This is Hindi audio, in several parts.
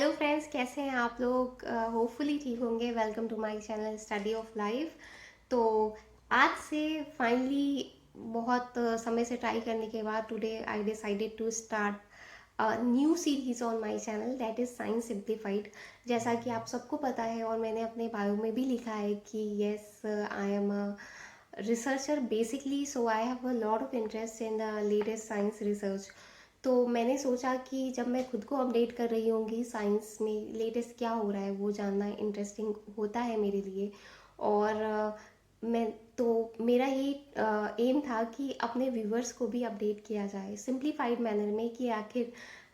हेलो फ्रेंड्स, कैसे हैं आप लोग? होपफुली ठीक होंगे। Welcome to my channel study of life. तो आज से फाइनली बहुत समय से ट्राई करने के बाद today I decided to start new series on my channel, that is science simplified. जैसा कि आप सबको पता है और मैंने अपने बायो में भी लिखा है कि yes, I am a researcher basically, so I have a lot of interest in the latest science research. तो मैंने सोचा कि जब मैं खुद को अपडेट कर रही होंगी साइंस में लेटेस्ट क्या हो रहा है वो जानना इंटरेस्टिंग होता है मेरे लिए। और मैं तो मेरा ये एम था कि अपने व्यूवर्स को भी अपडेट किया जाए सिंप्लीफाइड मैनर में कि आखिर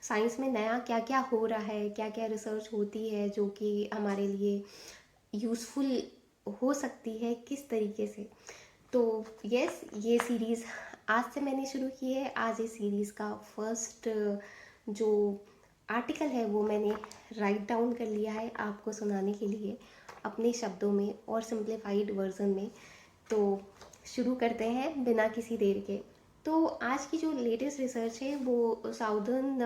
साइंस में नया क्या क्या हो रहा है, क्या क्या रिसर्च होती है जो कि हमारे लिए यूज़फुल हो सकती है किस तरीके से। तो यस, ये सीरीज़ आज से मैंने शुरू की है। आज इस सीरीज़ का फर्स्ट जो आर्टिकल है वो मैंने राइट डाउन कर लिया है आपको सुनाने के लिए अपने शब्दों में और सिंप्लीफाइड वर्जन में। तो शुरू करते हैं बिना किसी देर के। तो आज की जो लेटेस्ट रिसर्च है वो साउदर्न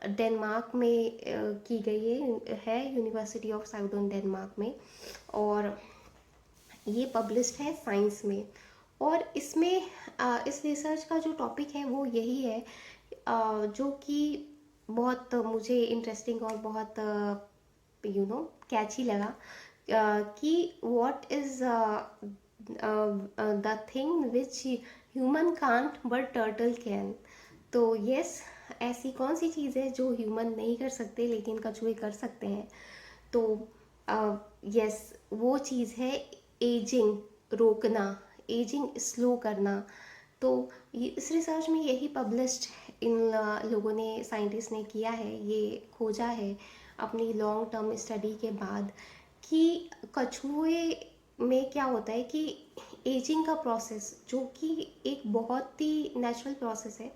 डेनमार्क में की गई है यूनिवर्सिटी ऑफ साउदर्न डेनमार्क में। और ये पब्लिश्ड है साइंस में। और इसमें इस रिसर्च का जो टॉपिक है वो यही है, जो कि बहुत मुझे इंटरेस्टिंग और बहुत कैची लगा, कि what is the thing which human can't but turtle can. तो यस, ऐसी कौन सी चीज़ है जो ह्यूमन नहीं कर सकते लेकिन कछुए कर सकते हैं। तो यस, वो चीज़ है एजिंग रोकना, एजिंग स्लो करना। तो इस रिसर्च में यही पब्लिश्ड इन लोगों ने, साइंटिस्ट ने किया है, ये खोजा है अपनी लॉन्ग टर्म स्टडी के बाद कि कछुए में क्या होता है कि एजिंग का प्रोसेस जो कि एक बहुत ही नेचुरल प्रोसेस है।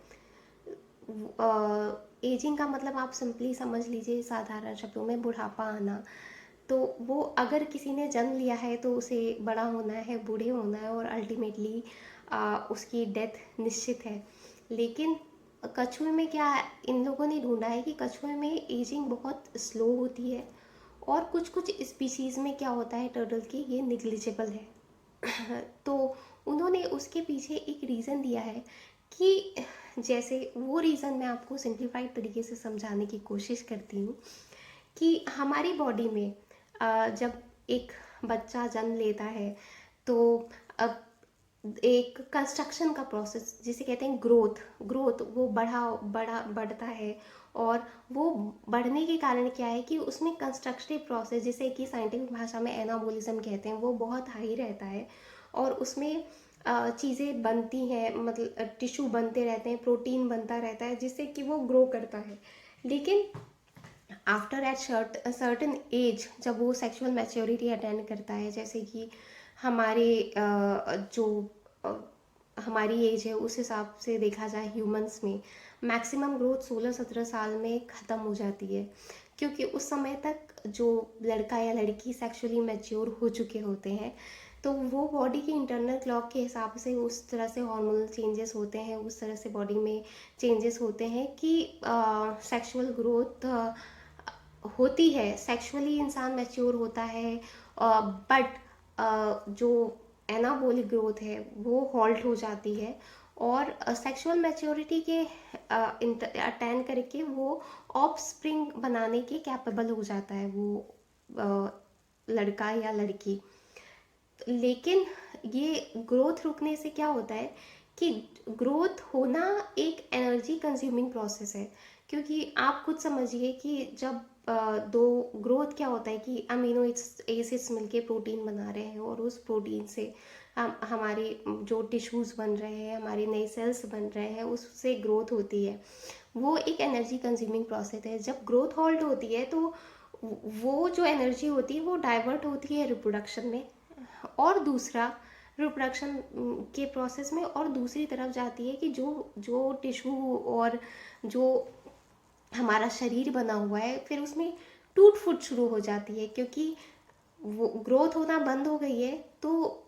एजिंग का मतलब आप सिंपली समझ लीजिए साधारण शब्दों में बुढ़ापा आना। तो वो अगर किसी ने जन्म लिया है तो उसे बड़ा होना है, बूढ़े होना है और अल्टीमेटली उसकी डेथ निश्चित है। लेकिन कछुए में क्या इन लोगों ने ढूंढा है कि कछुए में एजिंग बहुत स्लो होती है। और कुछ कुछ स्पीशीज़ में क्या होता है टर्टल की, ये निग्लिजिबल है। तो उन्होंने उसके पीछे एक रीज़न दिया है कि जैसे वो रीज़न मैं आपको सिंप्लीफाइड तरीके से समझाने की कोशिश करती हूँ कि हमारी बॉडी में जब एक बच्चा जन्म लेता है तो अब एक कंस्ट्रक्शन का प्रोसेस जिसे कहते हैं ग्रोथ, वो बढ़ता है। और वो बढ़ने के कारण क्या है कि उसमें कंस्ट्रक्टिव प्रोसेस जिसे कि साइंटिफिक भाषा में एनाबोलिज्म कहते हैं वो बहुत हाई रहता है। और उसमें चीज़ें बनती हैं, मतलब टिश्यू बनते रहते हैं, प्रोटीन बनता रहता है जिससे कि वो ग्रो करता है। लेकिन आफ्टर एट सर्टन एज जब वो सेक्सुअल मैच्योरिटी अटेंड करता है, जैसे कि हमारे जो अ, हमारी एज है उस हिसाब से देखा जाए ह्यूमंस में मैक्सिमम ग्रोथ 16-17 साल में ख़त्म हो जाती है। क्योंकि उस समय तक जो लड़का या लड़की सेक्सुअली मैच्योर हो चुके होते हैं, तो वो बॉडी की इंटरनल क्लॉक के हिसाब से उस तरह से हार्मोनल चेंजेस होते हैं, उस तरह से बॉडी में चेंजेस होते हैं कि सेक्सुअल ग्रोथ होती है, सेक्सुअली इंसान मैच्योर होता है। बट जो एनाबॉलिक ग्रोथ है वो हॉल्ट हो जाती है। और सेक्सुअल मैच्योरिटी के अटेंड करके वो ऑफ स्प्रिंग बनाने के कैपेबल हो जाता है वो लड़का या लड़की। लेकिन ये ग्रोथ रुकने से क्या होता है कि ग्रोथ होना एक एनर्जी कंज्यूमिंग प्रोसेस है। क्योंकि आप खुद समझिए कि जब दो ग्रोथ क्या होता है कि अमीनो एसिड्स मिलके प्रोटीन बना रहे हैं और उस प्रोटीन से हम हमारे जो टिश्यूज़ बन रहे हैं, हमारे नए सेल्स बन रहे हैं, उससे ग्रोथ होती है। वो एक एनर्जी कंज्यूमिंग प्रोसेस है। जब ग्रोथ हॉल्ट होती है तो वो जो एनर्जी होती है वो डाइवर्ट होती है रिप्रोडक्शन में। और दूसरा रिप्रोडक्शन के प्रोसेस में और दूसरी तरफ जाती है कि जो जो टिश्यू और जो हमारा शरीर बना हुआ है फिर उसमें टूट फूट शुरू हो जाती है। क्योंकि वो ग्रोथ होना बंद हो गई है तो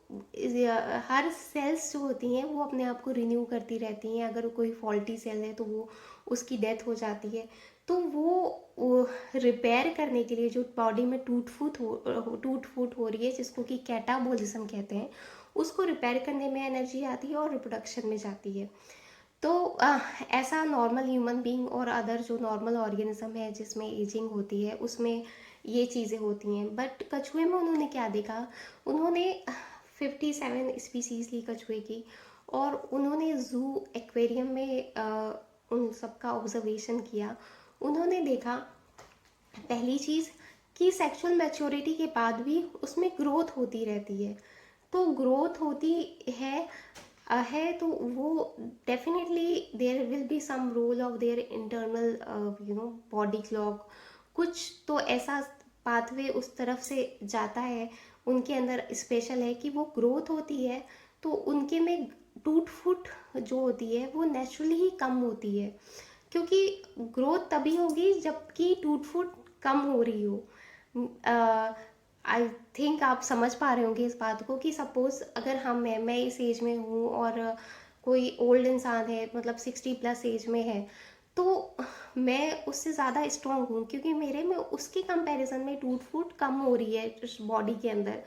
हर सेल्स जो होती हैं वो अपने आप को रिन्यू करती रहती हैं। अगर कोई फॉल्टी सेल है तो वो उसकी डेथ हो जाती है। तो वो रिपेयर करने के लिए जो बॉडी में टूट फूट हो रही है, जिसको कि कैटाबॉलिज्म कहते हैं, उसको रिपेयर करने में एनर्जी आती है और रिप्रोडक्शन में जाती है। तो ऐसा नॉर्मल ह्यूमन बीइंग और अदर जो नॉर्मल ऑर्गेनिज्म है जिसमें एजिंग होती है, उसमें ये चीज़ें होती हैं। बट कछुए में उन्होंने क्या देखा, उन्होंने 57 स्पीसीज ली कछुए की, और उन्होंने जू एक्वेरियम में उन सबका ऑब्जर्वेशन किया। उन्होंने देखा पहली चीज़ कि सेक्सुअल मैच्योरिटी के बाद भी उसमें ग्रोथ होती रहती है। तो ग्रोथ होती है तो वो definitely there will be some role of their internal body clock, कुछ तो ऐसा पाथवे उस तरफ से जाता है उनके अंदर स्पेशल है कि वो ग्रोथ होती है, तो उनके में टूट फूट जो होती है वो नेचुरली ही कम होती है, क्योंकि ग्रोथ तभी होगी जबकि टूट फूट कम हो रही हो। आई थिंक आप समझ पा रहे होंगे इस बात को कि सपोज अगर मैं इस एज में हूँ और कोई ओल्ड इंसान है, मतलब 60+ एज में है, तो मैं उससे ज़्यादा स्ट्रॉन्ग हूँ क्योंकि मेरे में उसके कंपैरिजन में टूट फूट कम हो रही है बॉडी के अंदर।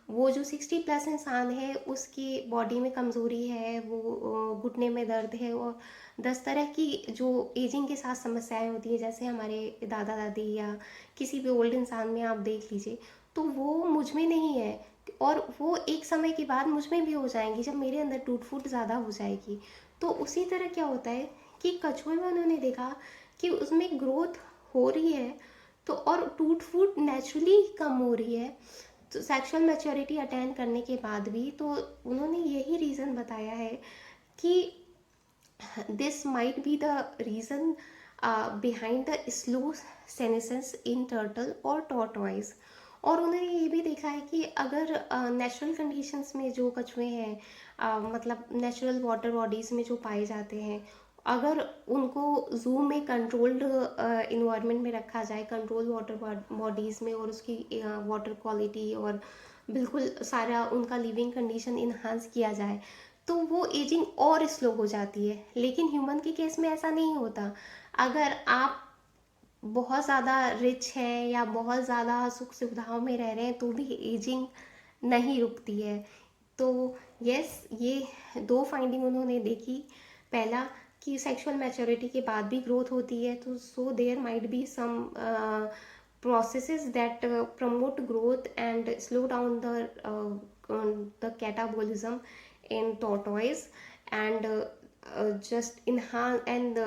वो जो 60+ इंसान है उसकी बॉडी में कमज़ोरी है, वो घुटने में दर्द है, और 10 तरह की जो एजिंग के साथ समस्याएं होती हैं, जैसे हमारे दादा दादी या किसी भी ओल्ड इंसान में आप देख लीजिए, तो वो मुझ में नहीं है, और वो एक समय के बाद मुझ में भी हो जाएंगी जब मेरे अंदर टूट फूट ज़्यादा हो जाएगी। तो उसी तरह क्या होता है कि कछुए में उन्होंने देखा कि उसमें ग्रोथ हो रही है, तो और टूट फूट नेचुरली कम हो रही है, तो सेक्सुअल मैच्योरिटी अटेन करने के बाद भी। तो उन्होंने यही रीज़न बताया है कि this might be the reason behind the slow senescence in turtle और टॉर्टॉइज। और उन्होंने ये भी देखा है कि अगर नेचुरल कंडीशंस में जो कछुए हैं, मतलब नेचुरल वाटर बॉडीज़ में जो पाए जाते हैं, अगर उनको जू में कंट्रोल्ड इन्वायरमेंट में रखा जाए, कंट्रोल वाटर बॉडीज़ में, और उसकी वाटर क्वालिटी और बिल्कुल सारा उनका लिविंग कंडीशन इन्हांस किया जाए, तो वो एजिंग और स्लो हो जाती है। लेकिन ह्यूमन के केस में ऐसा नहीं होता। अगर आप बहुत ज़्यादा रिच हैं या बहुत ज़्यादा सुख सुविधाओं में रह रहे हैं तो भी एजिंग नहीं रुकती है। तो यस, ये दो फाइंडिंग उन्होंने देखी। पहला कि सेक्सुअल मैच्योरिटी के बाद भी ग्रोथ होती है, तो so there might be some processes that promote growth and slow down the catabolism in tortoise, and just enhance and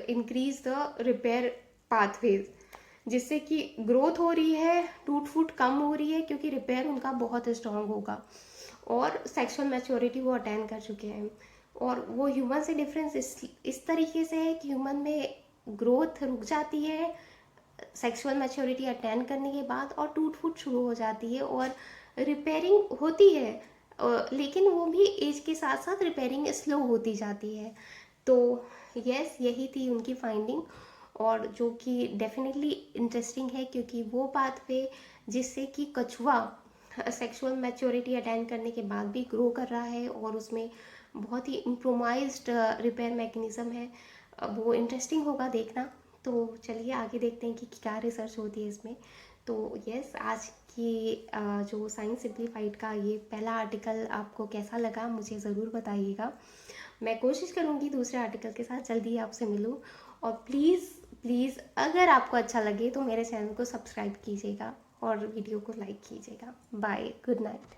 increase the repair pathways, जिससे कि ग्रोथ हो रही है, टूट फूट कम हो रही है क्योंकि रिपेयर उनका बहुत स्ट्रांग होगा, और सेक्सुअल मैच्योरिटी वो अटेन कर चुके हैं। और वो ह्यूमन से डिफरेंस इस तरीके से है कि ह्यूमन में ग्रोथ रुक जाती है सेक्सुअल मैच्योरिटी अटेन करने के बाद, और टूट फूट शुरू हो जाती है, और रिपेयरिंग होती है, लेकिन वो भी एज के साथ साथ रिपेयरिंग स्लो होती जाती है। तो यस, यही थी उनकी फाइंडिंग, और जो कि डेफिनेटली इंटरेस्टिंग है क्योंकि वो बात पे जिससे कि कछुआ सेक्सुअल मैच्योरिटी अटेन करने के बाद भी ग्रो कर रहा है, और उसमें बहुत ही इम्प्रोवाइज्ड रिपेयर मैकेनिज़्म है। वो इंटरेस्टिंग होगा देखना। तो चलिए आगे देखते हैं कि क्या रिसर्च होती है इसमें। तो यस, आज की जो साइंस सिंप्लीफाइड का ये पहला आर्टिकल आपको कैसा लगा मुझे ज़रूर बताइएगा। मैं कोशिश करूँगी दूसरे आर्टिकल के साथ जल्दी ही आपसे मिलूँ। और प्लीज़ प्लीज़ अगर आपको अच्छा लगे तो मेरे चैनल को सब्सक्राइब कीजिएगा और वीडियो को लाइक कीजिएगा। Bye, good night.